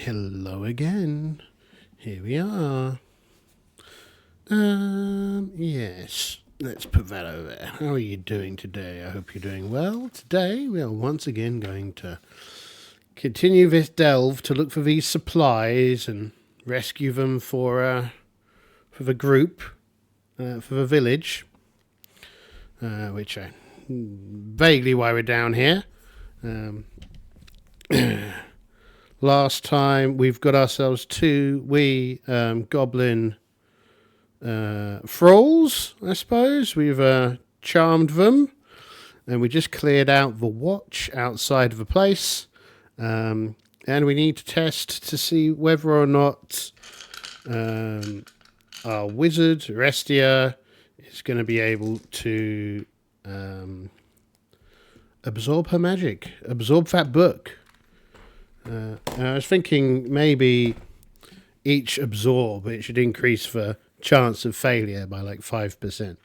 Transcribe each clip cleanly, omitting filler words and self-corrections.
Hello again. Here we are. Yes. Let's put that over there. How are you doing today? I hope you're doing well. Today we are once again going to continue this delve to look for these supplies and rescue them for the group, for the village, which I vaguely why we're down here. Last time we've got ourselves two wee goblin thralls, I suppose. We've charmed them, and we just cleared out the watch outside of the place. And we need to test to see whether or not our wizard, Restia, is going to be able to absorb her magic, absorb that book. I was thinking maybe each absorb, it should increase the chance of failure by like 5%.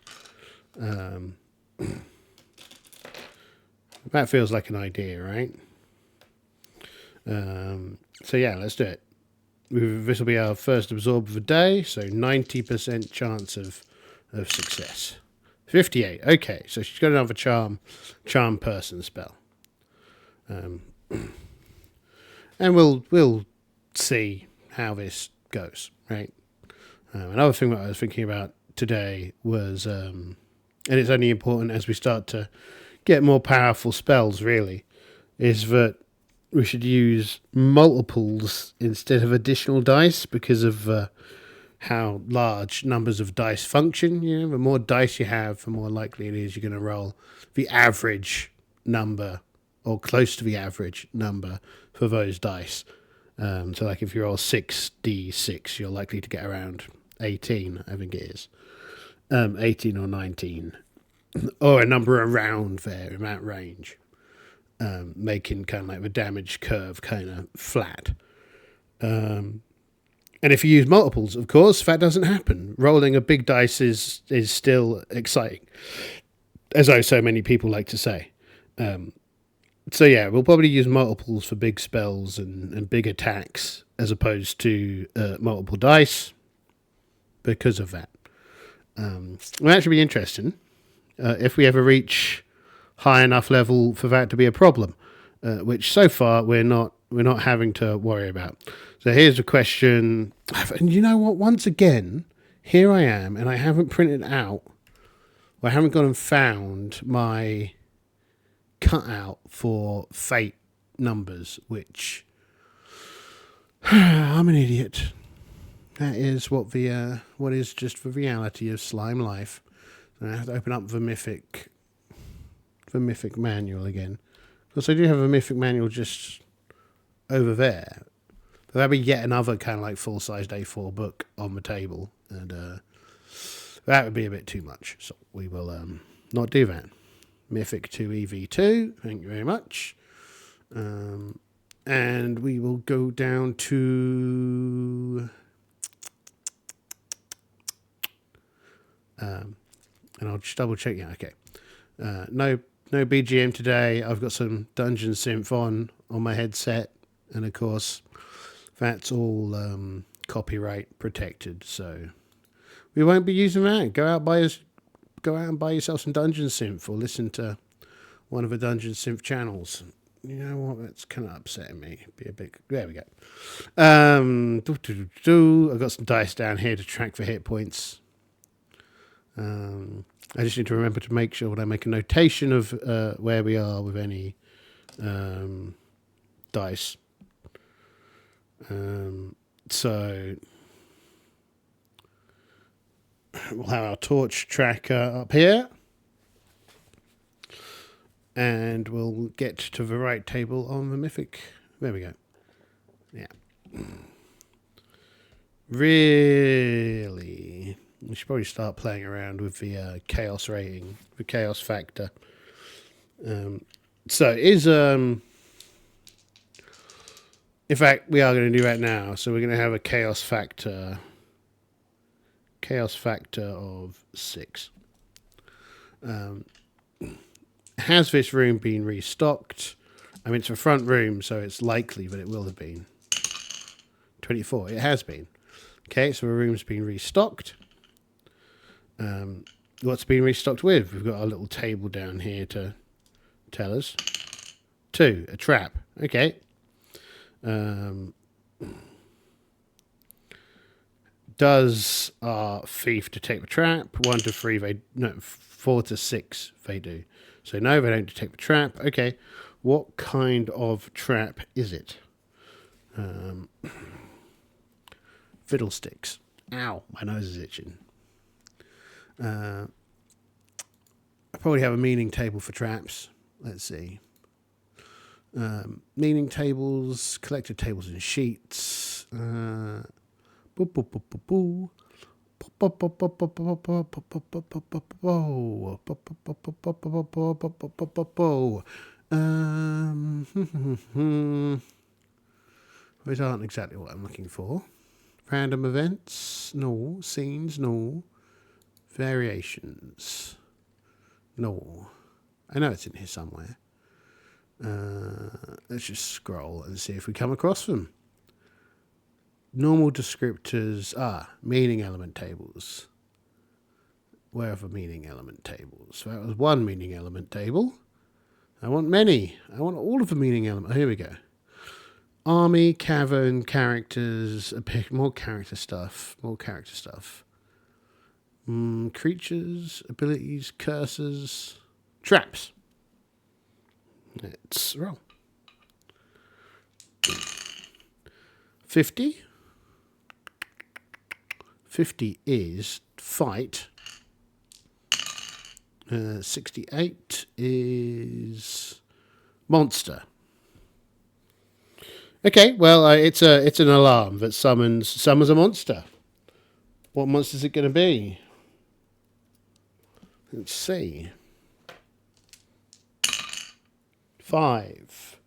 That feels like an idea, right? So yeah, let's do it. This will be our first absorb of the day, so 90% chance of success. 58, okay, so she's got another charm person spell. And we'll see how this goes, right? Another thing that I was thinking about today was, and it's only important as we start to get more powerful spells, really, is that we should use multiples instead of additional dice because of how large numbers of dice function. You know, the more dice you have, the more likely it is you're going to roll the average number or close to the average number for those dice. So like if you roll 6d6, you're likely to get around 18, I think it is. 18 or 19. Or a number around there in that range. Making kind of like the damage curve kind of flat. And if you use multiples, of course, that doesn't happen. Rolling a big dice is still exciting, as so many people like to say. So yeah, we'll probably use multiples for big spells and big attacks as opposed to multiple dice because of that. It'll actually be interesting if we ever reach high enough level for that to be a problem, which so far we're not having to worry about. So here's a question, and you know what? Once again, here I am, and I haven't printed out, or I haven't gone and found my cutout for fate numbers, which I'm an idiot. That is what is just the reality of slime life. So I have to open up the mythic manual again, because I do have a mythic manual just over there. But that'd be yet another kind of like full-sized A4 book on the table, and that would be a bit too much. So we will not do that. Mythic 2 EV2, thank you very much. And we will go down to and I'll just double check. Yeah, okay. No BGM today. I've got some Dungeon Synth on my headset, and of course that's all copyright protected, so we won't be using that. Go out and buy yourself some Dungeon Synth, or listen to one of the Dungeon Synth channels. You know what? That's kind of upsetting me. There we go. I've got some dice down here to track the hit points. I just need to remember to make sure that I make a notation of where we are with any dice. So we'll have our torch tracker up here, and we'll get to the right table on the mythic. There we go. Yeah. Really, we should probably start playing around with the chaos rating, the chaos factor. So is in fact, we are going to do that now. So we're going to have a chaos factor of 6. Has this room been restocked? I mean, it's a front room, so it's likely that it will have been. 24. It has been. Okay, so the room's been restocked. What's been restocked with? We've got our little table down here to tell us. 2, a trap. Okay. Does our thief detect the trap? 1 to 3, 4 to 6 they do. So no, they don't detect the trap. Okay. What kind of trap is it? Fiddlesticks. Ow, my nose is itching. I probably have a meaning table for traps. Let's see. Meaning tables, collected tables and sheets. Those aren't exactly what I'm looking for. Random events? No. Scenes? No. Variations? No. I know it's in here somewhere. Let's just scroll and see if we come across them. Normal descriptors. Meaning element tables. Where are the meaning element tables? So that was one meaning element table. I want many. I want all of the meaning elements. Here we go. Army, cavern, characters, more character stuff. Creatures, abilities, curses, traps. Let's roll. 50. 50 is fight. 68 is monster. Okay, well, it's an alarm that summons a monster. What monster is it going to be? Let's see. 5.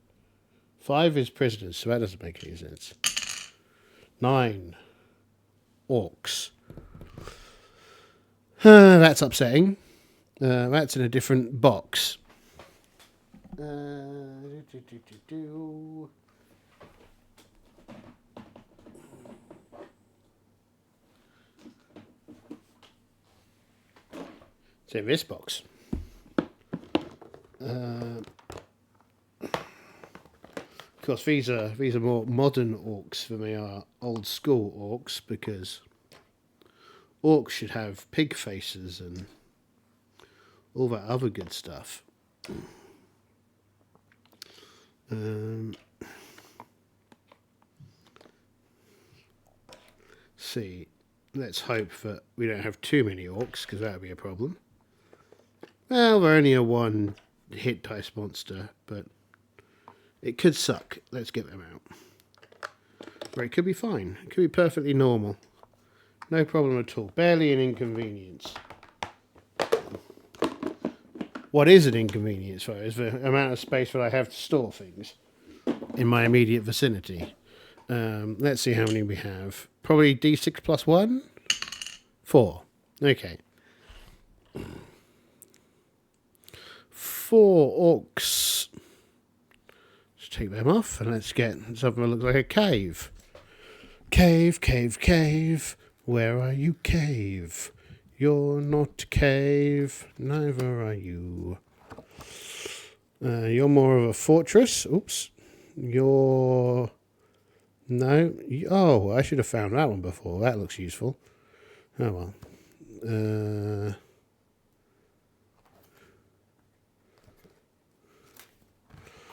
5 is prisoners, so that doesn't make any sense. 9. Orcs. That's upsetting. That's in a different box. It's in this box. Of course, these are more modern orcs than they are old school orcs, because orcs should have pig faces and all that other good stuff. See, let's hope that we don't have too many orcs, because that would be a problem. Well, they're only a 1 hit dice monster, but it could suck. Let's get them out. Right, it could be fine. It could be perfectly normal. No problem at all. Barely an inconvenience. What is an inconvenience, though, is the amount of space that I have to store things in my immediate vicinity. Let's see how many we have. Probably D6 plus 1? 4. Okay. 4 orcs. Let's take them off and let's get something that looks like a cave. Cave, cave, cave. Where are you, cave? You're not cave. Neither are you. You're more of a fortress. Oops. You're... No. Oh, I should have found that one before. That looks useful. Oh, well.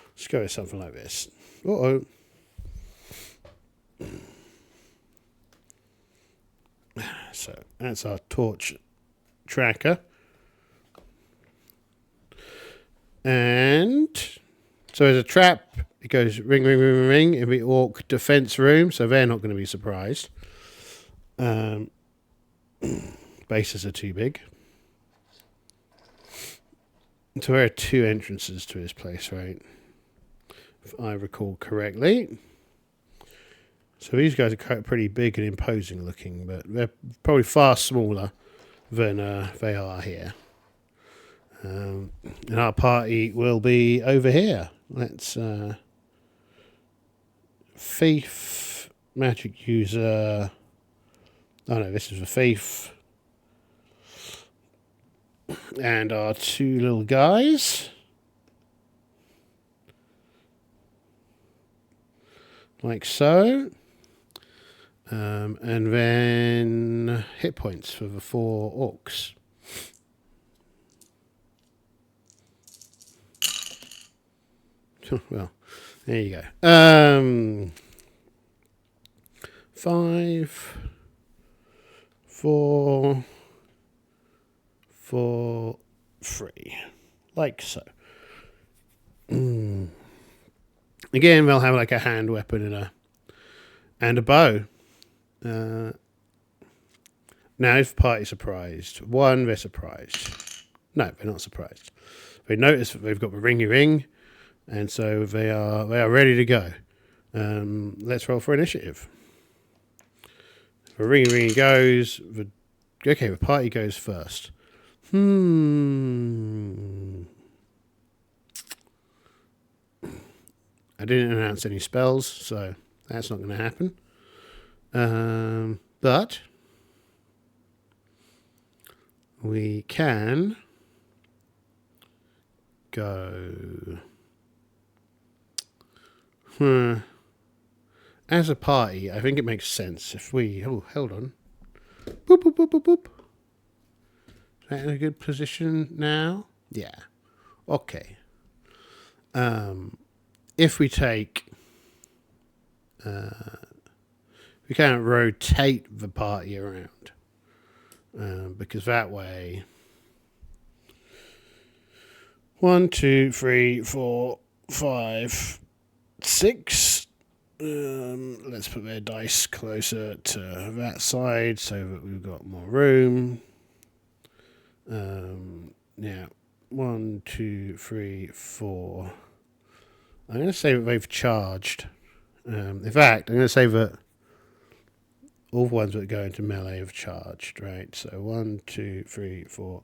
Let's go with something like this. Uh-oh. So that's our torch tracker. And so there's a trap. It goes ring, ring, ring, ring, ring in the orc defense room, so they're not going to be surprised. Bases are too big. So there are 2 entrances to this place, right? If I recall correctly. So these guys are pretty big and imposing looking, but they're probably far smaller than they are here. And our party will be over here. Let's... Thief magic user. Oh no, this is a thief. And our two little guys. Like so. And then hit points for the 4 orcs. Well, there you go. 5, 4, 4, 3. Like so. Again, they'll have like a hand weapon and a bow. Now, if the party's surprised, 1, they're surprised. No, they're not surprised. They notice that they've got the ringy ring, and so they are ready to go. Let's roll for initiative. The ringy goes. The party goes first. I didn't announce any spells, so that's not going to happen. But we can go as a party. I think it makes sense if we... Oh, hold on. Boop, boop, boop, boop, boop. Is that in a good position now? Yeah. Okay. If we take... we can't rotate the party around. Because that way... 1, 2, 3, 4, 5, 6. Let's put their dice closer to that side so that we've got more room. Yeah. 1, 2, 3, 4. I'm going to say that they've charged. In fact, I'm going to say that all the ones that go into melee have charged, right? So 1, 2, 3, 4,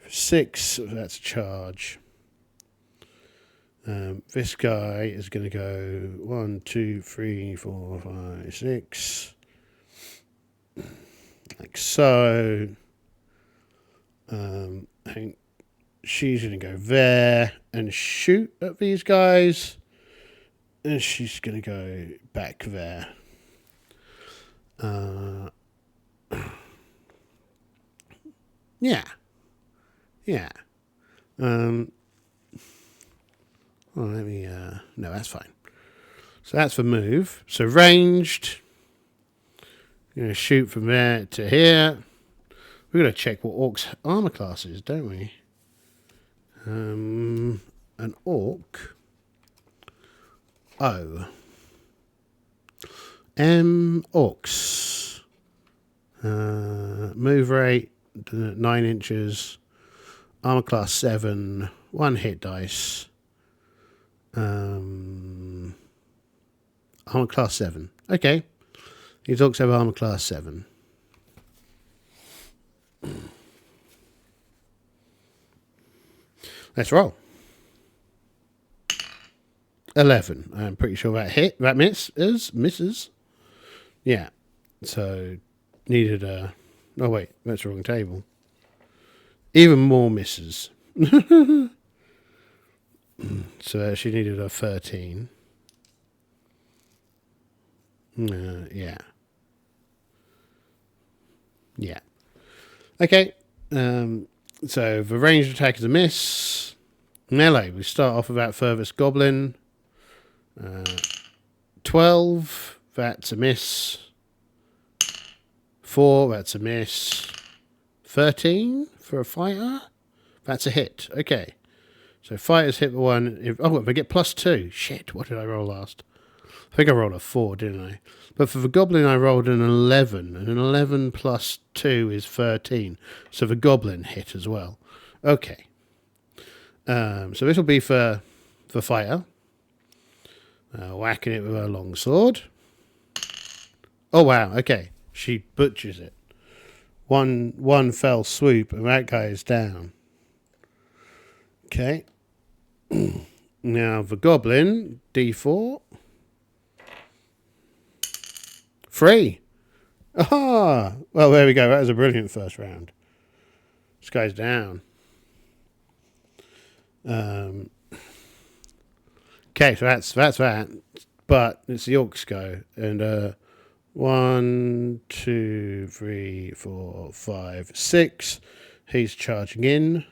6. That's a charge. This guy is going to go 1, 2, 3, 4, 5, 6. Like so. I think she's going to go there and shoot at these guys. And she's going to go back there. Yeah. Yeah. Well, let me... no, that's fine. So that's the move. So ranged. You're going to shoot from there to here. We're going to check what orc's armor class is, don't we? An orc. O. Orcs. Move rate 9 inches. Armor class 7. 1 hit dice. Armor class 7. Okay. These orcs have armor class 7. Let's roll. 11. I'm pretty sure that misses. Yeah. So needed a... Oh wait, that's the wrong table. Even more misses. So she needed a 13. Yeah. Yeah. Okay. So the ranged attack is a miss. Melee, we start off with that furthest goblin. 12, that's a miss. 4, that's a miss. 13 for a fighter. That's a hit. Okay. So fighters hit the one. If they get +2. Shit, what did I roll last? I think I rolled a 4, didn't I? But for the goblin, I rolled an 11. And an 11 plus 2 is 13. So the goblin hit as well. Okay. So this will be for fighter. Whacking it with her longsword. Oh, wow. Okay. She butchers it. One fell swoop, and that guy is down. Okay. Now, the goblin, D4. 3. Aha! Well, there we go. That was a brilliant first round. This guy's down. Okay, so that's that. But it's the orcs go. And 1, 2, 3, 4, 5, 6. He's charging in.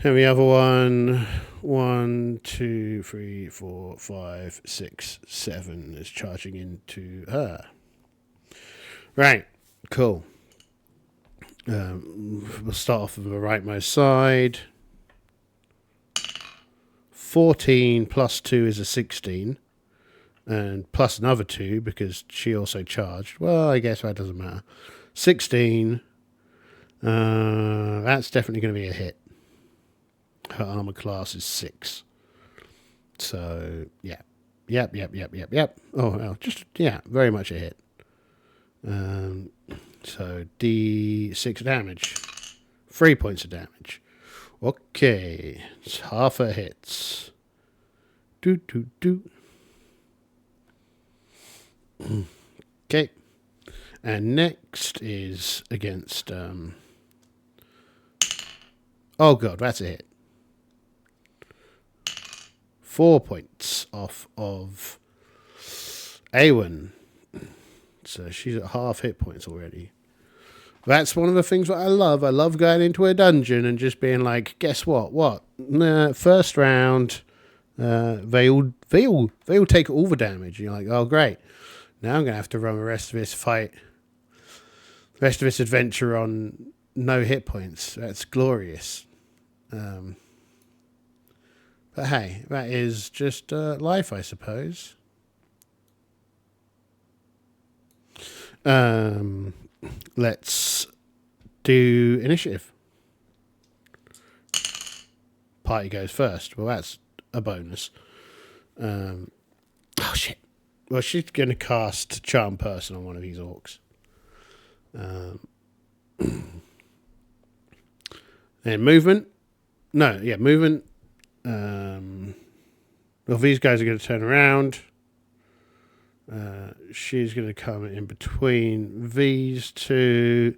And the other one, 1, 2, 3, 4, 5, 6, 7 is charging into her. Right, cool. We'll start off with the rightmost side. 14 plus 2 is a 16. And plus another 2 because she also charged. Well, I guess that doesn't matter. 16. That's definitely going to be a hit. Her armor class is 6. So, yeah. Yep. Oh, well, just, yeah, very much a hit. So, D6 damage. 3 points of damage. Okay. It's half her hits. Do. Okay. And next is against, oh, God, that's a hit. 4 points off of Awen. So she's at half hit points already. That's one of the things that I love. I love going into a dungeon and just being like, guess what? What? Nah, first round, they all take all the damage. And you're like, oh, great. Now I'm going to have to run the rest of this fight, the rest of this adventure on no hit points. That's glorious. But hey, that is just life, I suppose. Let's do initiative. Party goes first. Well, that's a bonus. Oh, shit. Well, she's going to cast Charm Person on one of these orcs. Then movement. No, yeah, movement. Well, these guys are going to turn around. She's going to come in between these two.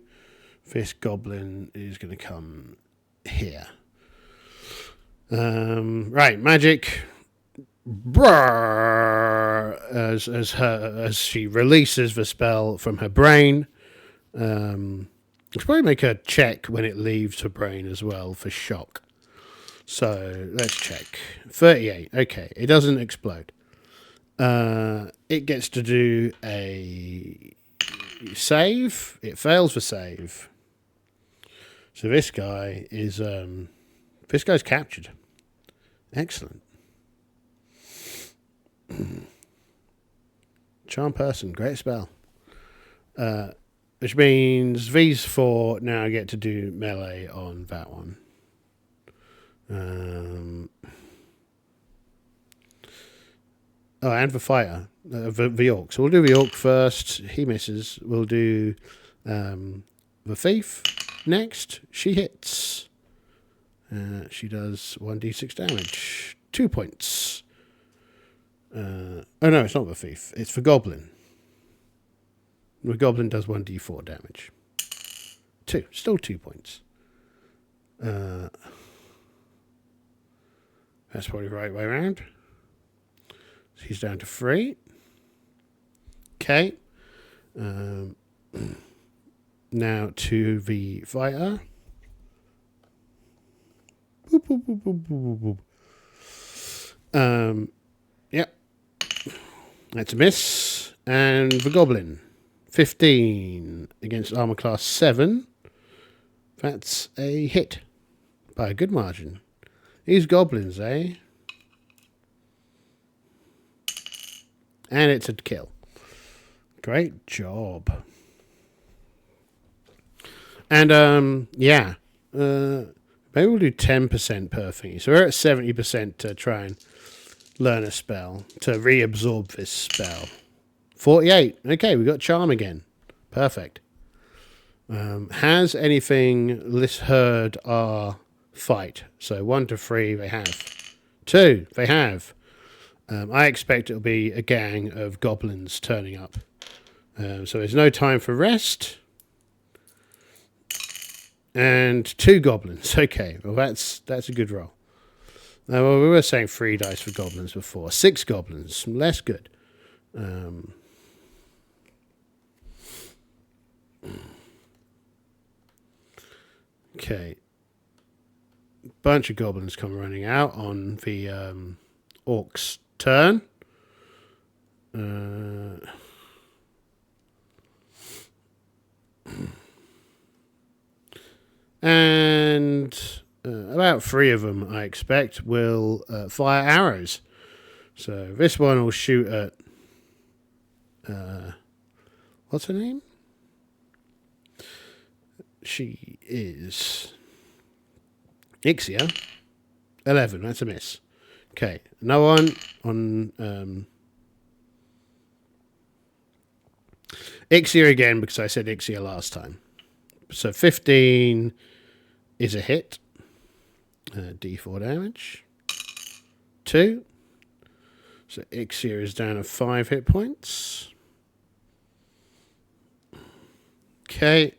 This goblin is going to come here. Right, magic. As she releases the spell from her brain. Let's probably make her check when it leaves her brain as well for shock. So let's check. 38. Okay, it doesn't explode. It gets to do a save. It fails the save. So this guy is this guy's captured. Excellent. Charm Person, great spell. Which means these 4 now get to do melee on that one. Oh, and the fighter, the orc. So we'll do the orc first. He misses. We'll do the thief next. She hits. She does 1d6 damage. 2 points. Oh no, it's not the thief. It's the goblin. The goblin does 1d4 damage. 2. Still 2 points. That's probably the right way around. He's down to 3. Okay. Now to the fighter. Boop, boop, boop, boop, boop, boop. Yep. That's a miss. And the goblin. 15 against armor class 7. That's a hit. By a good margin. These goblins, eh? And it's a kill. Great job. And, yeah. Maybe we'll do 10% per thingy. So we're at 70% to try and learn a spell. To reabsorb this spell. 48. Okay, we got Charm again. Perfect. Has anything heard our fight? So 1 to 3 they have. 2 they have. I expect it'll be a gang of goblins turning up. So there's no time for rest. And 2 goblins. Okay, well that's a good roll. Well, we were saying 3 dice for goblins before. 6 goblins, less good. Okay. Bunch of goblins come running out on the orcs' turn. And about 3 of them, I expect, will fire arrows. So this one will shoot at... what's her name? She is... Ixia. 11, that's a miss. Okay, another one on... Ixia again, because I said Ixia last time. So 15 is a hit. D4 damage. 2. So Ixia is down to 5 hit points. Okay.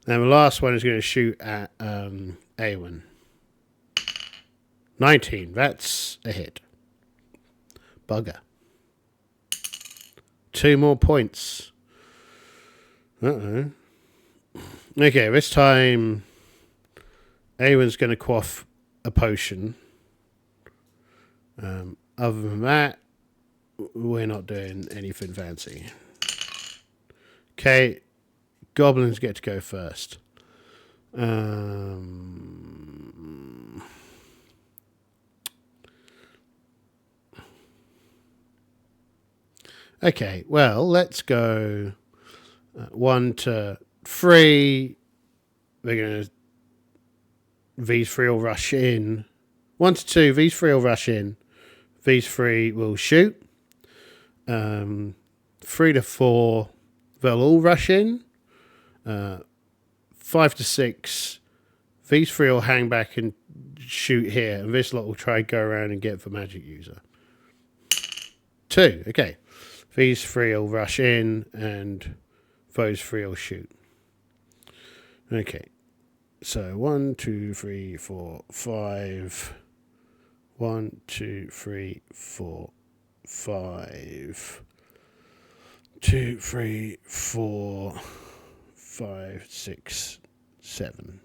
And the last one is going to shoot at Awen. 19. That's a hit. Bugger. 2 more points. Uh-oh. Okay, this time Awen's going to quaff a potion. Other than that, we're not doing anything fancy. Okay, goblins get to go first. Okay, well, let's go 1 to 3. We're going to... These 3 will rush in. 1 to 2, these 3 will rush in. These 3 will shoot. 3 to 4, they'll all rush in. 5 to 6, these 3 will hang back and shoot here. And this lot will try and go around and get the magic user. 2, okay. These 3 will rush in and those 3 will shoot. Okay. So 1, 2, 3, 4, 5. 1, 2, 3, 4, 5. 2, 3, 4, 5, 6, 7.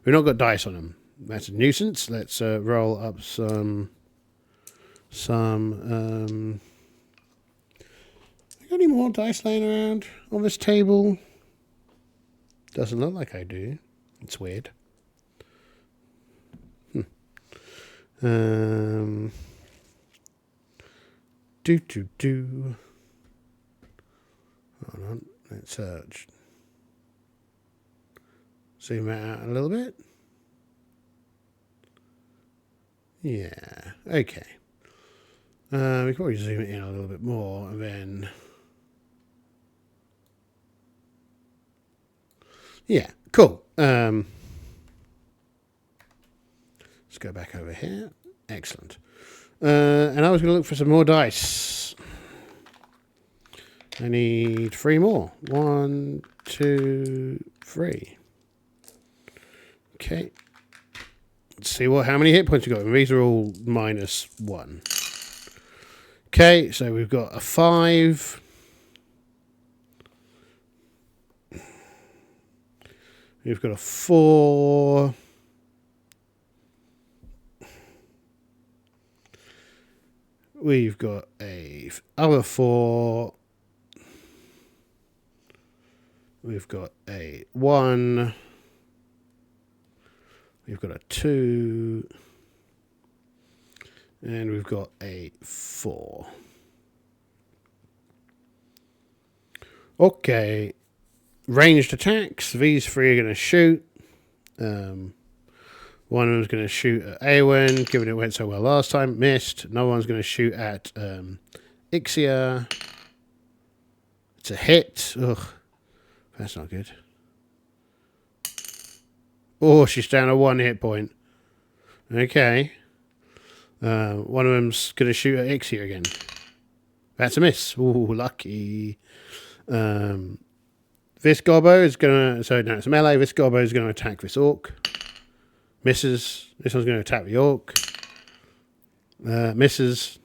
We've not got dice on them. That's a nuisance. Let's roll up some. Got any more dice laying around on this table? Doesn't look like I do. It's weird. Do. Hold on. Let's zoom that out a little bit. Yeah. Okay. We can probably zoom it in a little bit more and then... Yeah, cool. Let's go back over here. Excellent. And I was going to look for some more dice. I need 3 more. 1, 2, 3. Okay. Let's see how many hit points we got. And these are all -1. Okay, so we've got a 5. We've got a 4. We've got a other 4. We've got a 1. We've got a 2. And we've got a 4. Okay. Ranged attacks. These 3 are going to shoot. One of them's going to shoot at Awen, given it went so well last time. Missed. Another one's going to shoot at Ixia. It's a hit. Ugh. That's not good. Oh, she's down to 1 hit point. Okay. One of them's going to shoot at Ixia again. That's a miss. Ooh, lucky. This gobbo is going to... So, no, it's a melee. This gobbo is going to attack this orc. Misses. This one's going to attack the orc. Misses.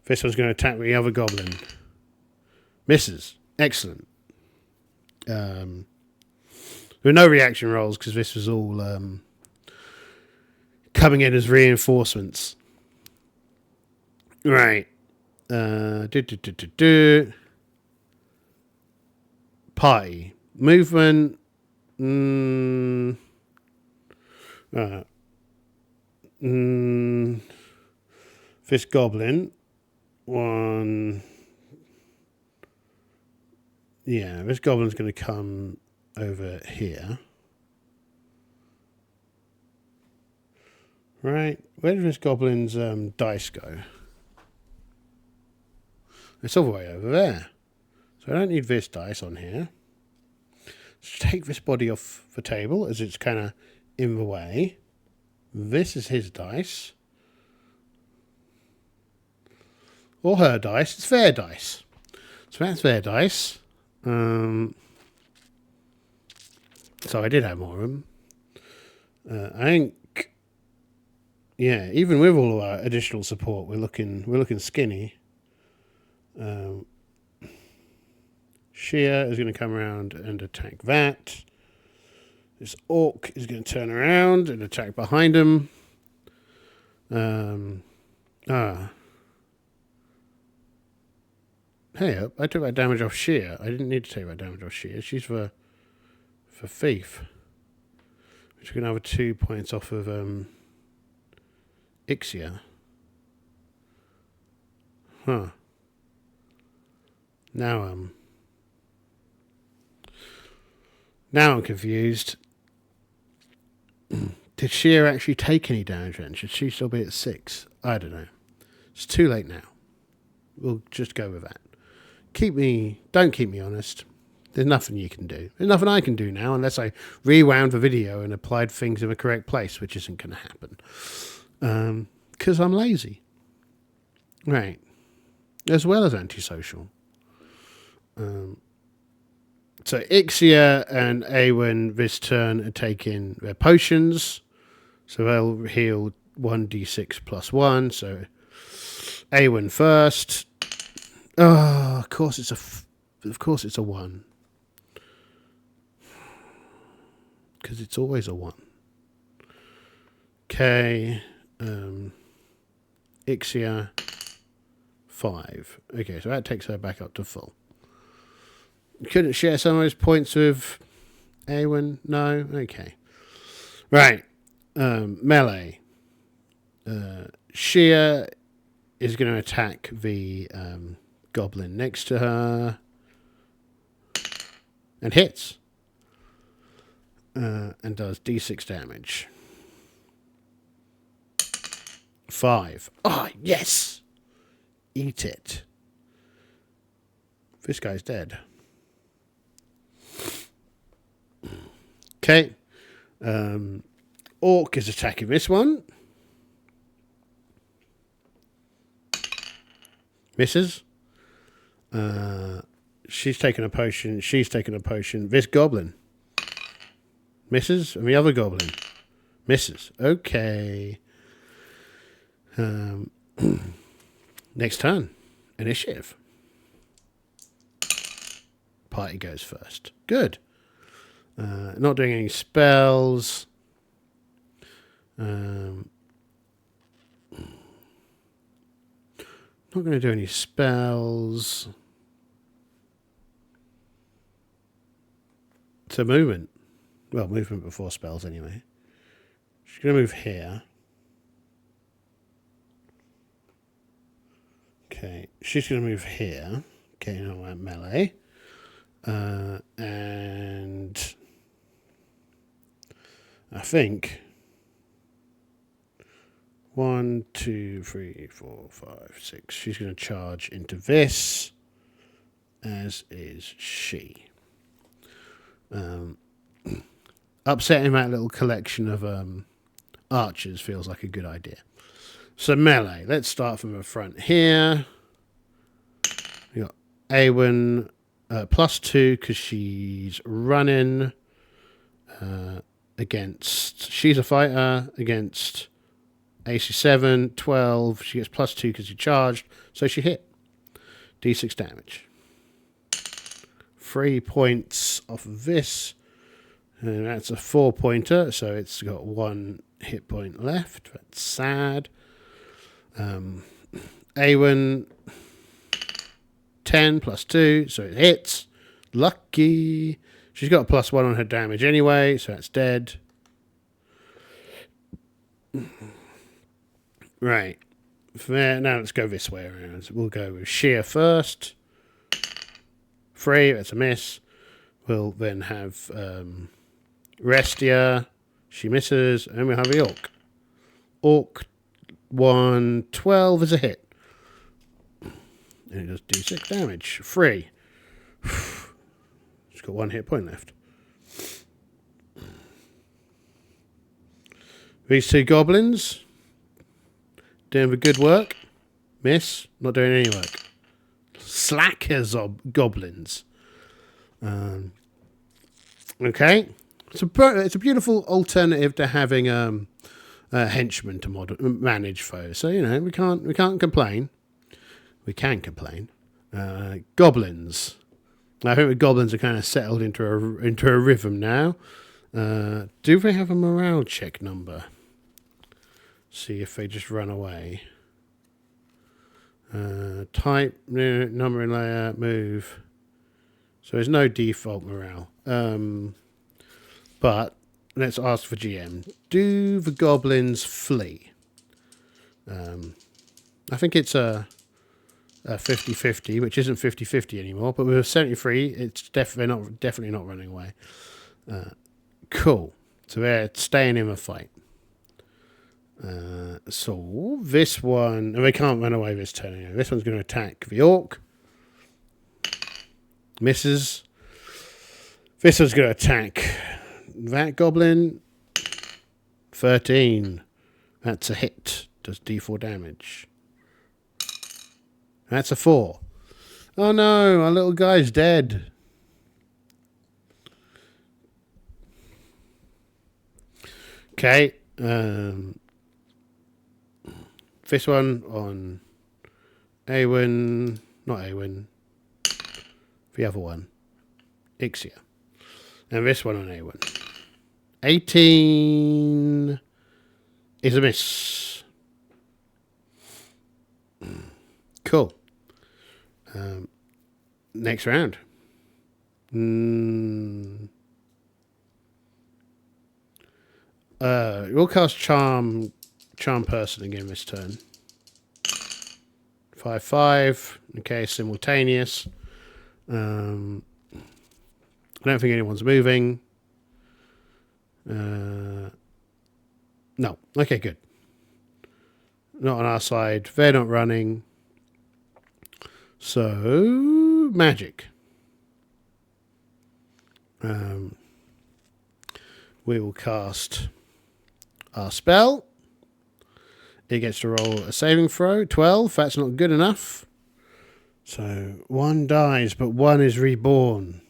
This one's going to attack the other goblin. Misses. Excellent. There were no reaction rolls because this was all coming in as reinforcements. Right. Party. Movement. This goblin. One. Yeah, this goblin's going to come over here. Right. Where does this goblin's dice go? It's all the way over there. So I don't need this dice on here. Let's take this body off the table as it's kind of in the way. This is his dice. Or her dice. It's their dice. So that's their dice. So I did have more of them. I think, yeah, even with all of our additional support, we're looking skinny. Shia is going to come around and attack that. This orc is going to turn around and attack behind him. Hey, I took that damage off Shia. I didn't need to take that damage off Shia. She's for thief. Which we're going to have 2 points off of Ixia. Huh. Now I'm confused. Did Shia actually take any damage then? Should she still be at 6? I don't know. It's too late now. We'll just go with that. Don't keep me honest. There's nothing you can do. There's nothing I can do now unless I rewound the video and applied things in the correct place, which isn't going to happen. Because I'm lazy. Right. As well as antisocial. So Ixia and Awen this turn are taking their potions. So they'll heal 1d6 plus 1. So Awen first. Oh, of course it's a 1. Because it's always a 1. Okay. Ixia 5. Okay, so that takes her back up to full. Couldn't share some of those points with Awen? No? Okay. Right. Melee. Shia is going to attack the goblin next to her. And hits. And does d6 damage. 5. Oh, yes! Eat it. This guy's dead. Okay. Orc is attacking this one. Misses. She's taking a potion. She's taking a potion. This goblin. Misses. And the other goblin. Misses. Okay. Next turn. Initiative. Party goes first. Good. Not doing any spells. Not going to do any spells. So movement. Well, movement before spells anyway. She's going to move here. Okay. She's going to move here. Okay, now I'm at melee. And I think 1, 2, 3, 4, 5, 6. She's going to charge into this, as is she. Upsetting that little collection of archers feels like a good idea. So melee. Let's start from the front here. We got Awen +2 because she's running against. She's a fighter against AC 7, 12. She gets +2 because she charged, so she hit. D6 damage. 3 points off of this, and that's a 4-pointer, so it's got 1 hit point left. That's sad. Awen 10 +2, so it hits. Lucky. She's got a +1 on her damage anyway, so that's dead. Right. Now let's go this way around. We'll go with Sheer first. 3, that's a miss. We'll then have Restia. She misses. And we'll have the Orc. Orc 1, 12 is a hit. And it does D6 damage. 3. She's got 1 hit point left. These 2 goblins doing the good work. Miss. Not doing any work. Slackers of goblins. Okay. It's a beautiful alternative to having a henchman to manage foes. So, we can't complain. We can complain. Goblins. I think the goblins are kind of settled into a rhythm now. Do they have a morale check number? See if they just run away. Type, number and layer, move. So there's no default morale. But let's ask for GM. Do the goblins flee? I think it's a 50-50, which isn't 50-50 anymore. But with a 73, it's definitely not running away. Cool. So they're staying in the fight. So this one, and they can't run away this turn anyway. This one's going to attack the Orc. Misses. This one's going to attack that goblin. 13. That's a hit. Does D4 damage. That's a 4. Oh no, our little guy's dead. Okay. This one on Awen, not Awen, the other one, Ixia. And this one on Awen. 18 is a miss. Cool. Next round. We'll cast Charm Person again this turn. 5/5. Okay, simultaneous. I don't think anyone's moving. No. Okay, good. Not on our side. They're not running. So, magic. We will cast our spell. It gets to roll a saving throw. 12. That's not good enough. So, 1 dies, but 1 is reborn.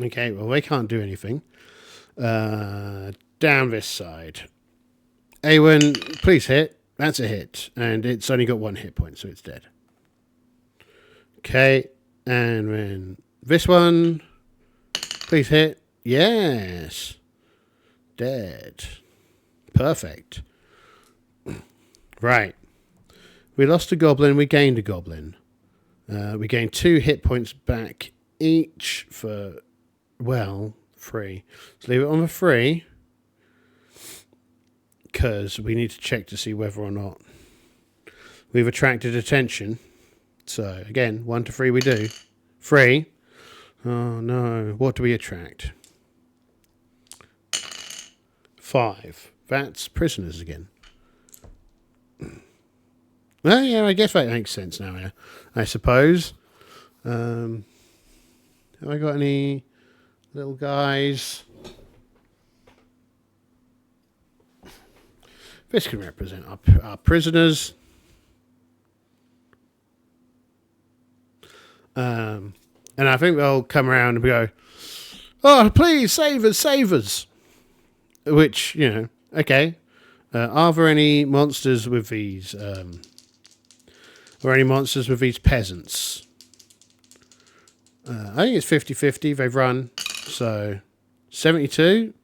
Okay, well, they can't do anything. Down this side. Awen, please hit. That's a hit. And it's only got 1 hit point, so it's dead. Okay, and then this one. Please hit. Yes. Dead. Perfect. Right. We lost a goblin. We gained a goblin. We gained 2 hit points back each for, 3. Let's leave it on the 3. Because we need to check to see whether or not we've attracted attention. So, again, 1 to 3 we do. 3. Oh, no. What do we attract? 5. That's prisoners again. Well, yeah, I guess that makes sense now, yeah. I suppose. Have I got any little guys? This can represent our prisoners. And I think they'll come around and go, "Oh, please save us, save us." Which, you know, okay. Are there any monsters with these? Or any monsters with these peasants? I think it's 50-50. They've run. So 72.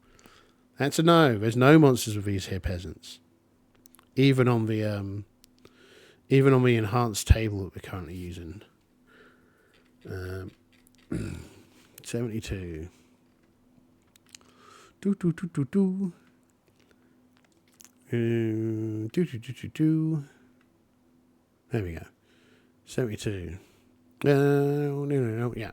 That's a no. There's no monsters with these here peasants. Even on the enhanced table that we're currently using. 72. Do. There we go. 72. No. Yeah.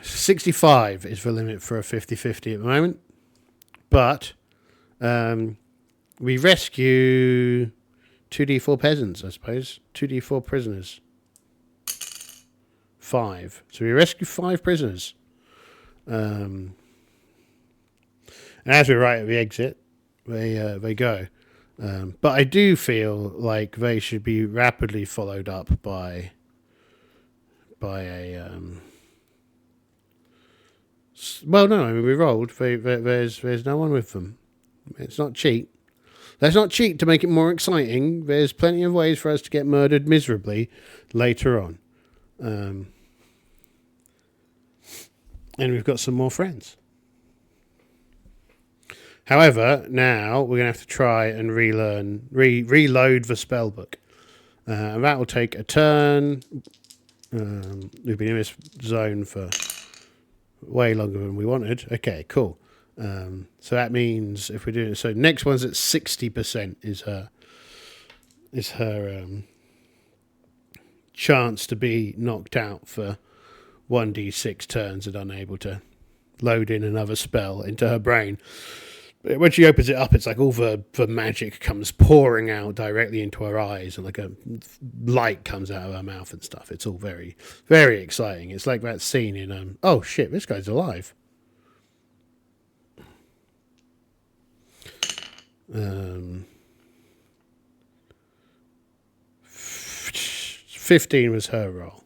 65 is the limit for a 50-50 at the moment. But we rescue 2d4 peasants, I suppose. 2d4 prisoners. 5. So we rescue 5 prisoners. And as we're right at the exit, they go. But I do feel like they should be rapidly followed up by a well, no, I mean, we rolled. There's no one with them. It's not cheat. Let's not cheat to make it more exciting. There's plenty of ways for us to get murdered miserably later on. And we've got some more friends. However, now we're going to have to try and reload the spellbook. And that will take a turn. We've been in this zone for way longer than we wanted. Okay, cool. So that means if we're doing it, so next one's at 60% is her chance to be knocked out for 1d6 turns and unable to load in another spell into her brain. When she opens it up, it's like all the magic comes pouring out directly into her eyes, and like a light comes out of her mouth and stuff. It's all very, very exciting. It's like that scene in oh shit, this guy's alive. 15 was her roll,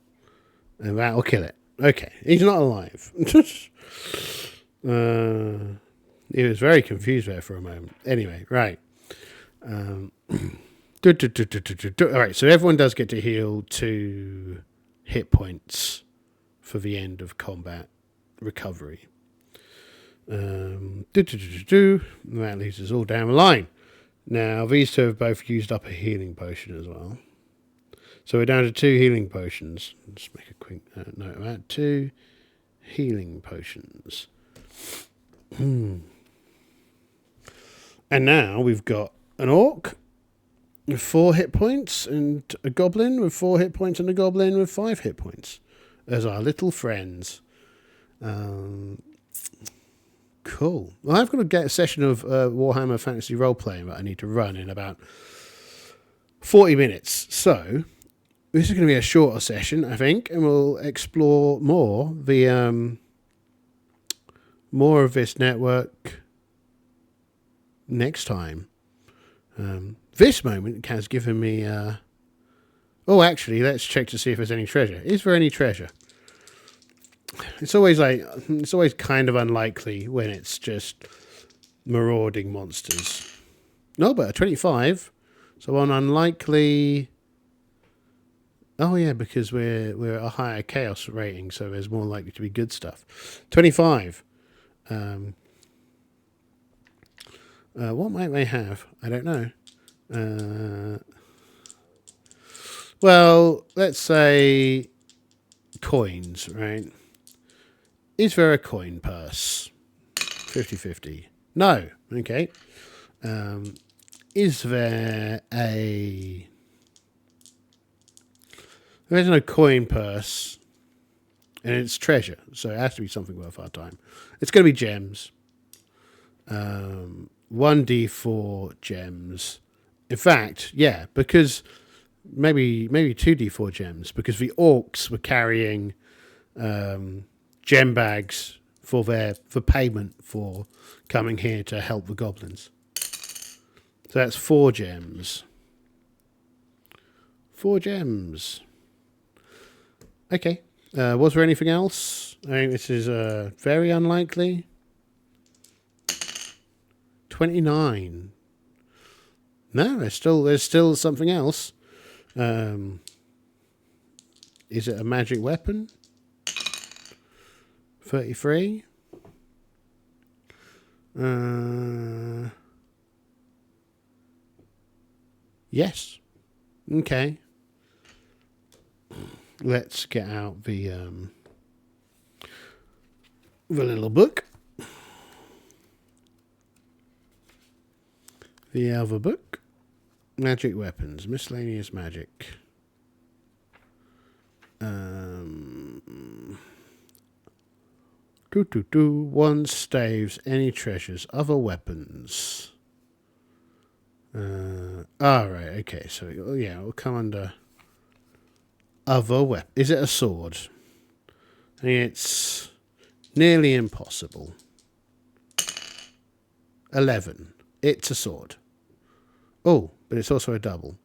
and that'll kill it. Okay, he's not alive. He was very confused there for a moment. Anyway, right. All right, so everyone does get to heal 2 hit points for the end of combat recovery. That leaves us all down the line. Now, these two have both used up a healing potion as well. So we're down to 2 healing potions. Let's make a quick note of that. 2 healing potions. And now we've got an orc with 4 hit points and a goblin with 4 hit points and a goblin with 5 hit points as our little friends. Cool. Well, I've got to get a session of Warhammer Fantasy Role-Playing that I need to run in about 40 minutes. So this is going to be a shorter session, I think, and we'll explore more of this network next time. This moment has given me oh, actually, let's check to see if there's any treasure. Is there any treasure? It's always kind of unlikely when it's just marauding monsters. No, but a 25. So on unlikely. Oh yeah, because we're a higher chaos rating, so there's more likely to be good stuff. 25. What might they have? I don't know. Well, let's say coins, right? Is there a coin purse? 50-50. No. Okay. Is there a... There's no coin purse. And it's treasure. So it has to be something worth our time. It's going to be gems. 1d4 gems. In fact, yeah, because maybe 2d4 gems, because the orcs were carrying gem bags for payment for coming here to help the goblins. So that's 4 gems. 4 gems. Okay. Was there anything else? I think this is very unlikely. 29. No, there's still something else. Is it a magic weapon? 33. Yes. Okay. Let's get out the little book. The other book. Magic weapons. Miscellaneous magic. Wands, staves, any treasures, other weapons. Right, okay, so yeah, it'll come under other weapon. Is it a sword? It's nearly impossible. 11. It's a sword. Oh, but it's also a double.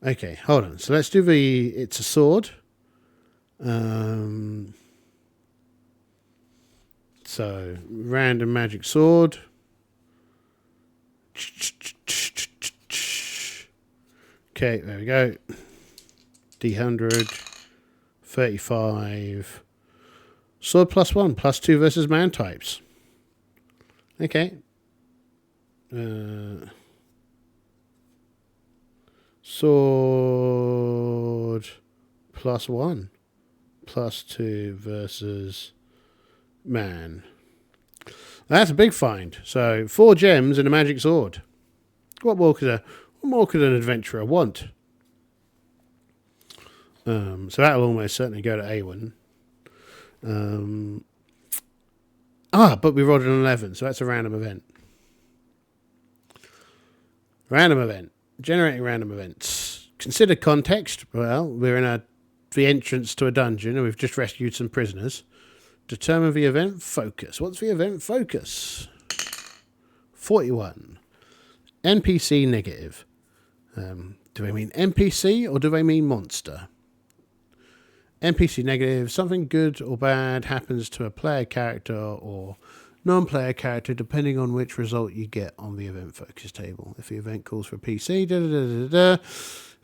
Okay, hold on. So let's do the it's a sword. So random magic sword. Okay, there we go. D100, 35. Sword +1, +2 versus man types. Okay. Sword +1, +2 versus man. That's a big find. So 4 gems and a magic sword. What more could an adventurer want? So that'll almost certainly go to Awen. But we rolled an 11, so that's a random event. Random event. Generating random events. Consider context. Well, we're in the entrance to a dungeon and we've just rescued some prisoners. Determine the event focus. What's the event focus? 41. NPC negative. Do they mean NPC or do they mean monster? NPC negative. Something good or bad happens to a player character or non-player character depending on which result you get on the event focus table. If the event calls for a PC, if the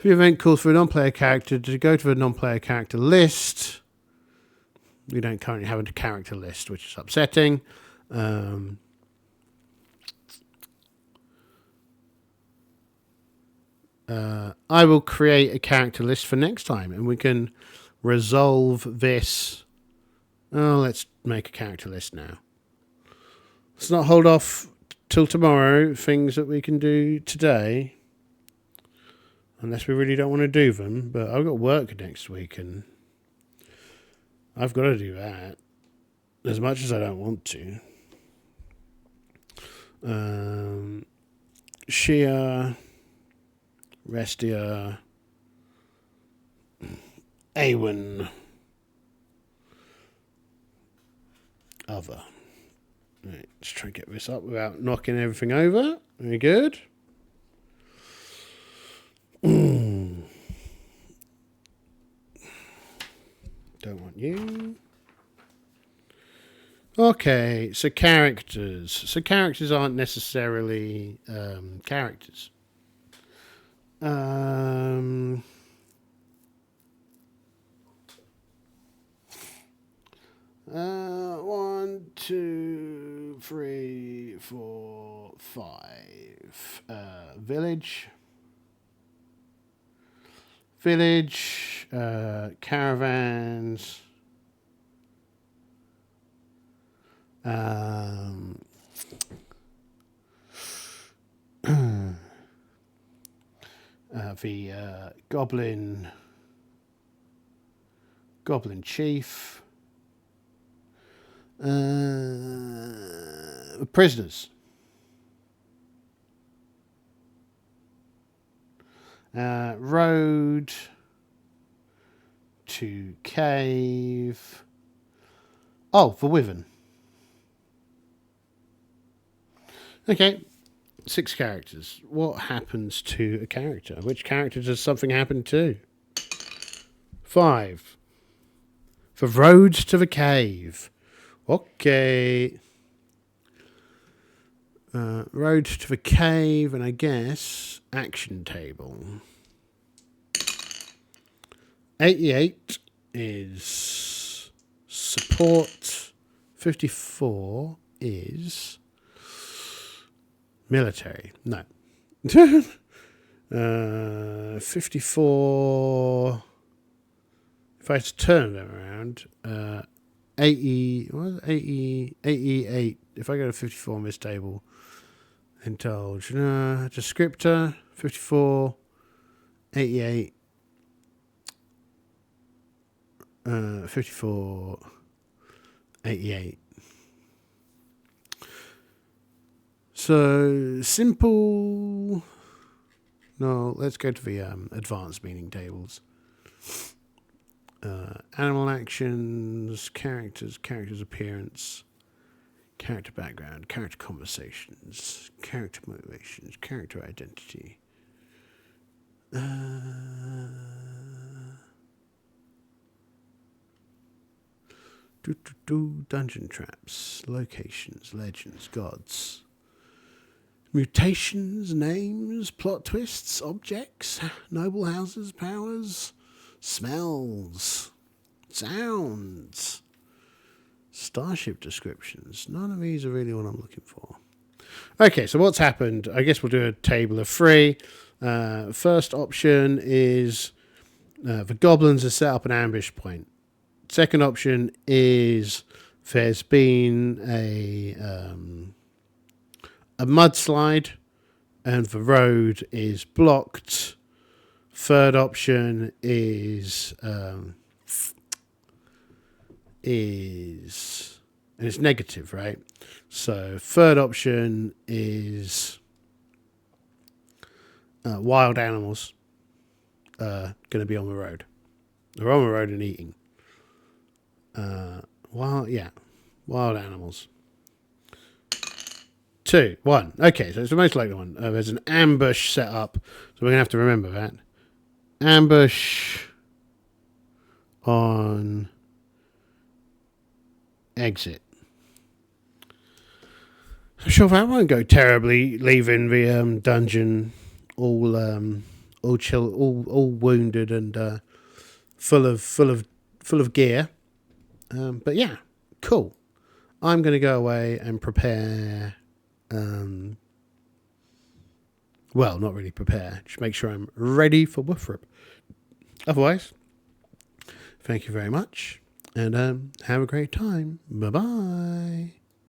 event calls for a non-player character, to go to the non-player character list. We don't currently have a character list, which is upsetting. I will create a character list for next time, and we can resolve this. Oh, let's make a character list now. Let's not hold off till tomorrow, things that we can do today. Unless we really don't want to do them. But I've got work next week, and I've got to do that. As much as I don't want to. Shia, Restia, Awen, other. Right, let's try and get this up without knocking everything over. Very good. Don't want you. Okay, so characters. So characters aren't necessarily characters. 1, 2, 3, 4, 5. Village. Caravans. The Goblin Chief. Prisoners. Road to cave. Oh, for Wyvern. Okay. 6 characters. What happens to a character? Which character does something happen to? 5. For roads to the cave. Okay. Roads to the cave, and I guess action table. 88 is support. 54 is military. No. 54. If I had to turn them around, 80. What was it? 80? 88. If I go to 54 on this table, indulge. Descriptor. 54. 88. 54. 88. So simple. No, let's go to the advanced meaning tables. Animal actions, characters appearance, character background, character conversations, character motivations, character identity. Dungeon traps, locations, legends, gods. Mutations, names, plot twists, objects, noble houses, powers, smells, sounds, starship descriptions. None of these are really what I'm looking for. Okay, so what's happened? I guess we'll do a table of 3. First option is the goblins have set up an ambush point. Second option is there's been a mudslide and the road is blocked. Third option is and it's negative, right? So third option is wild animals going to be on the road. They're on the road and eating. Wild animals. 2, 1. Okay, so it's the most likely one. There's an ambush set up, so we're going to have to remember that. Ambush on exit. I'm sure that won't go terribly, leaving the dungeon all wounded and full of gear. But yeah, cool. I'm going to go away and prepare. Well, not really prepare. Just make sure I'm ready for Woofrup. Otherwise, thank you very much, and have a great time. Bye-bye.